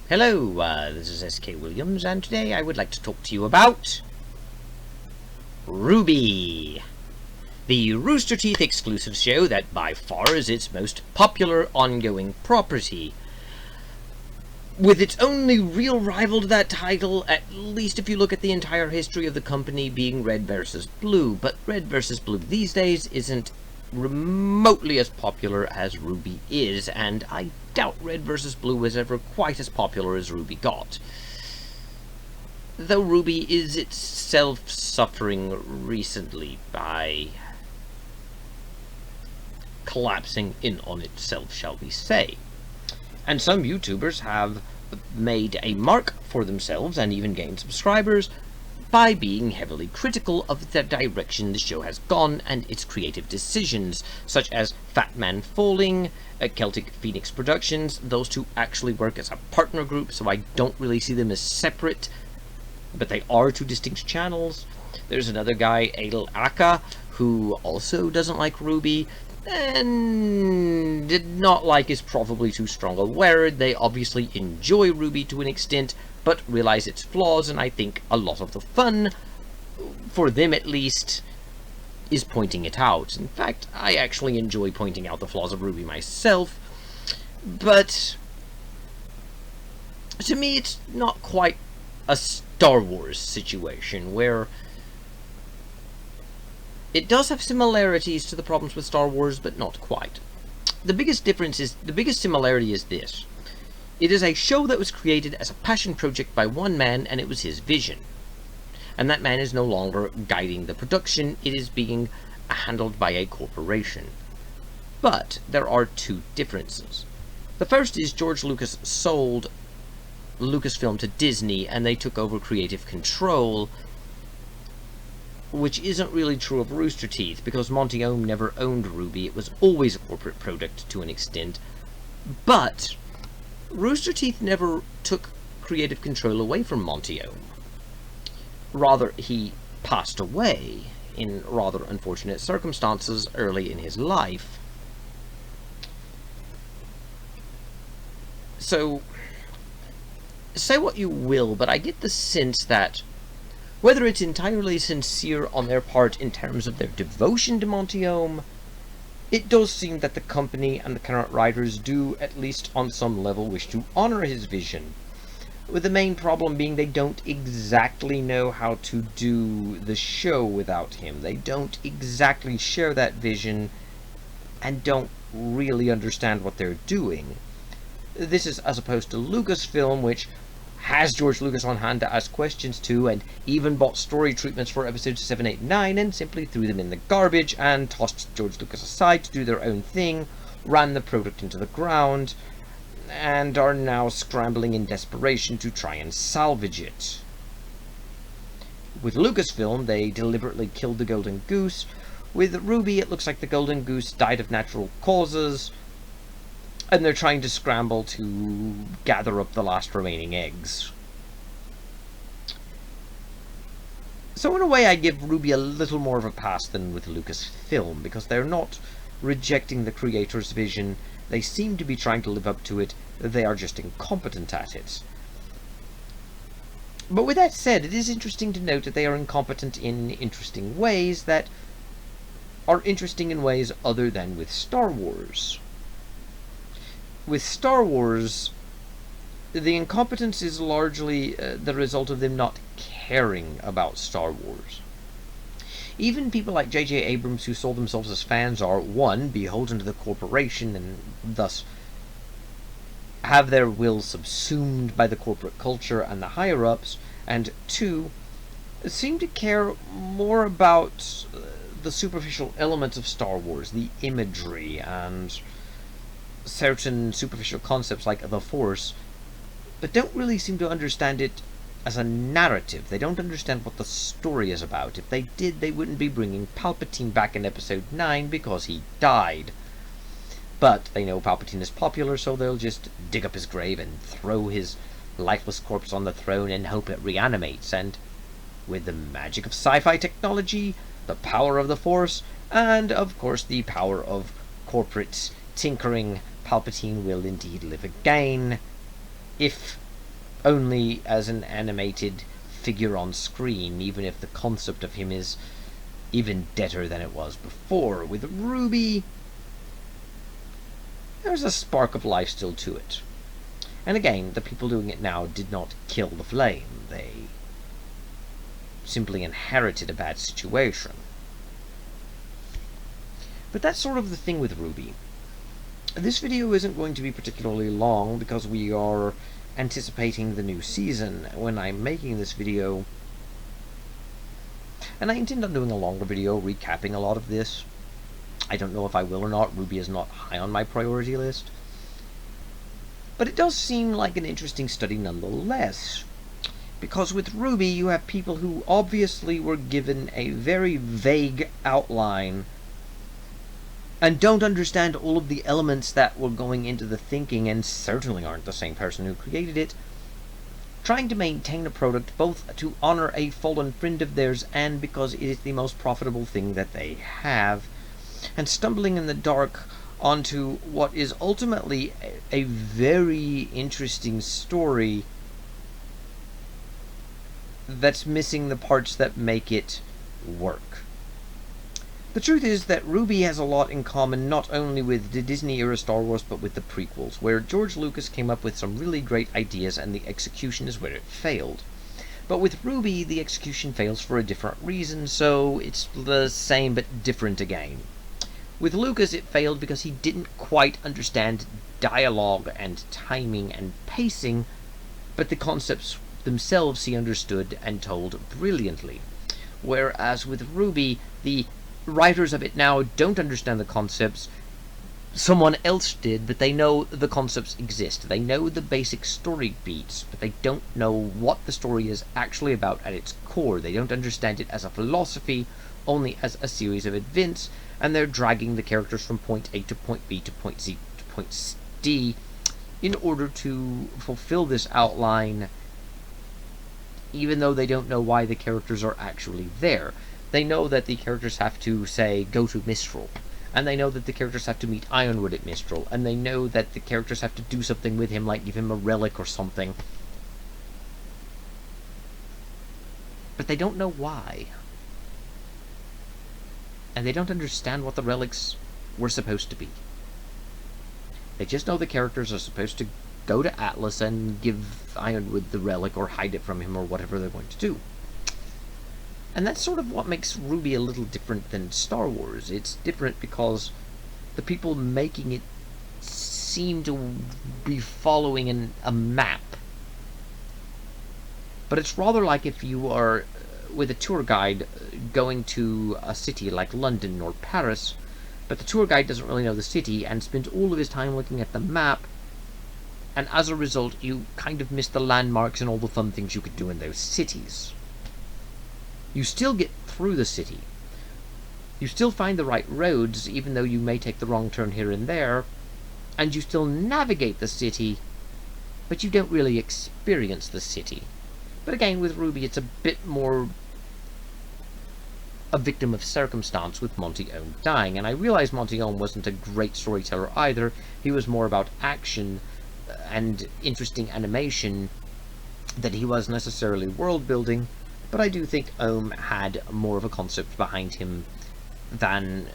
Hello, this is S.K. Williams, and today I would like to talk to you about RWBY, the Rooster Teeth exclusive show that by far is its most popular ongoing property. With its only real rival to that title, at least if you look at the entire history of the company, being Red vs. Blue, but Red vs. Blue these days isn't remotely as popular as RWBY is, and I doubt Red vs. Blue was ever quite as popular as RWBY got. Though RWBY is itself suffering recently by collapsing in on itself, shall we say. And some YouTubers have made a mark for themselves and even gained subscribers by being heavily critical of the direction the show has gone and its creative decisions, such as Fat Man Falling, Celtic Phoenix Productions. Those two actually work as a partner group, so I don't really see them as separate, but they are two distinct channels. There's another guy, AMPa, who also doesn't like RWBY, and did not like is probably too strong a word. They obviously enjoy RWBY to an extent, but realize its flaws, and I think a lot of the fun, for them at least, is pointing it out. In fact, I actually enjoy pointing out the flaws of RWBY myself, but to me it's not quite a Star Wars situation, where it does have similarities to the problems with Star Wars, but not quite. The biggest similarity is this. It is a show that was created as a passion project by one man, and it was his vision. And that man is no longer guiding the production, it is being handled by a corporation. But there are two differences. The first is George Lucas sold Lucasfilm to Disney, and they took over creative control, which isn't really true of Rooster Teeth, because Monty Ohm never owned RWBY. It was always a corporate product to an extent. But Rooster Teeth never took creative control away from Monty Ohm. Rather, he passed away in rather unfortunate circumstances early in his life. So, say what you will, but I get the sense that whether it's entirely sincere on their part in terms of their devotion to Monty Ohm, it does seem that the company and the current writers do, at least on some level, wish to honor his vision, with the main problem being they don't exactly know how to do the show without him. They don't exactly share that vision and don't really understand what they're doing. This is as opposed to Lucasfilm, which has George Lucas on hand to ask questions to, and even bought story treatments for episodes 7, 8, 9, and simply threw them in the garbage and tossed George Lucas aside to do their own thing, ran the product into the ground, and are now scrambling in desperation to try and salvage it. With Lucasfilm, they deliberately killed the golden goose. With RWBY, it looks like the golden goose died of natural causes, and they're trying to scramble to gather up the last remaining eggs. So in a way I give RWBY a little more of a pass than with Lucasfilm, because they're not rejecting the creator's vision. They seem to be trying to live up to it. They are just incompetent at it. But with that said, it is interesting to note that they are incompetent in interesting ways that are interesting in ways other than with Star Wars. With Star Wars, the incompetence is largely the result of them not caring about Star Wars. Even people like J.J. Abrams, who sold themselves as fans, are, one, beholden to the corporation and thus have their will subsumed by the corporate culture and the higher-ups, and two, seem to care more about the superficial elements of Star Wars, the imagery and certain superficial concepts like the Force, but don't really seem to understand it as a narrative. They don't understand what the story is about. If they did, they wouldn't be bringing Palpatine back in Episode 9 because he died. But they know Palpatine is popular, so they'll just dig up his grave and throw his lifeless corpse on the throne and hope it reanimates. And with the magic of sci-fi technology, the power of the Force, and of course the power of corporate tinkering, Palpatine will indeed live again, if only as an animated figure on screen, even if the concept of him is even deader than it was before. With RWBY, there's a spark of life still to it. And again, the people doing it now did not kill the flame. They simply inherited a bad situation. But that's sort of the thing with RWBY. This video isn't going to be particularly long because we are anticipating the new season when I'm making this video. And I intend on doing a longer video recapping a lot of this. I don't know if I will or not. RWBY is not high on my priority list. But it does seem like an interesting study nonetheless. Because with RWBY you have people who obviously were given a very vague outline and don't understand all of the elements that were going into the thinking, and certainly aren't the same person who created it, trying to maintain a product both to honor a fallen friend of theirs and because it is the most profitable thing that they have, and stumbling in the dark onto what is ultimately a very interesting story that's missing the parts that make it work. The truth is that RWBY has a lot in common not only with the Disney-era Star Wars, but with the prequels, where George Lucas came up with some really great ideas and the execution is where it failed. But with RWBY, the execution fails for a different reason, so it's the same but different again. With Lucas, it failed because he didn't quite understand dialogue and timing and pacing, but the concepts themselves he understood and told brilliantly. Whereas with RWBY, the writers of it now don't understand the concepts. Someone else did, but they know the concepts exist. They know the basic story beats, but they don't know what the story is actually about at its core. They don't understand it as a philosophy, only as a series of events, and they're dragging the characters from point A to point B to point C to point D in order to fulfill this outline, even though they don't know why the characters are actually there. They know that the characters have to, say, go to Mistral, and they know that the characters have to meet Ironwood at Mistral, and they know that the characters have to do something with him, like give him a relic or something. But they don't know why. And they don't understand what the relics were supposed to be. They just know the characters are supposed to go to Atlas and give Ironwood the relic or hide it from him or whatever they're going to do. And that's sort of what makes RWBY a little different than Star Wars. It's different because the people making it seem to be following a map. But it's rather like if you are with a tour guide going to a city like London or Paris, but the tour guide doesn't really know the city and spends all of his time looking at the map, and as a result you kind of miss the landmarks and all the fun things you could do in those cities. You still get through the city. You still find the right roads, even though you may take the wrong turn here and there, and you still navigate the city, but you don't really experience the city. But again, with RWBY, it's a bit more a victim of circumstance with Monty Oum dying, and I realize Monty Oum wasn't a great storyteller either. He was more about action and interesting animation than he was necessarily world building. But I do think Oum had more of a concept behind him than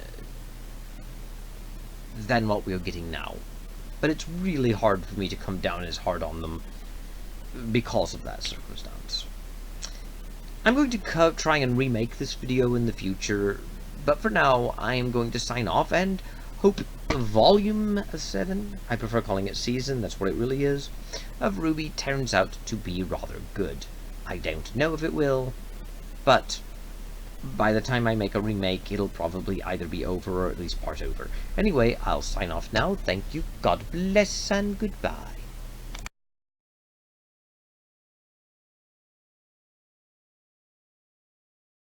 what we're getting now. But it's really hard for me to come down as hard on them because of that circumstance. I'm going to try and remake this video in the future, but for now I am going to sign off and hope Volume 7, I prefer calling it Season, that's what it really is, of RWBY turns out to be rather good. I don't know if it will, but by the time I make a remake, it'll probably either be over or at least part over. Anyway, I'll sign off now. Thank you, God bless, and goodbye.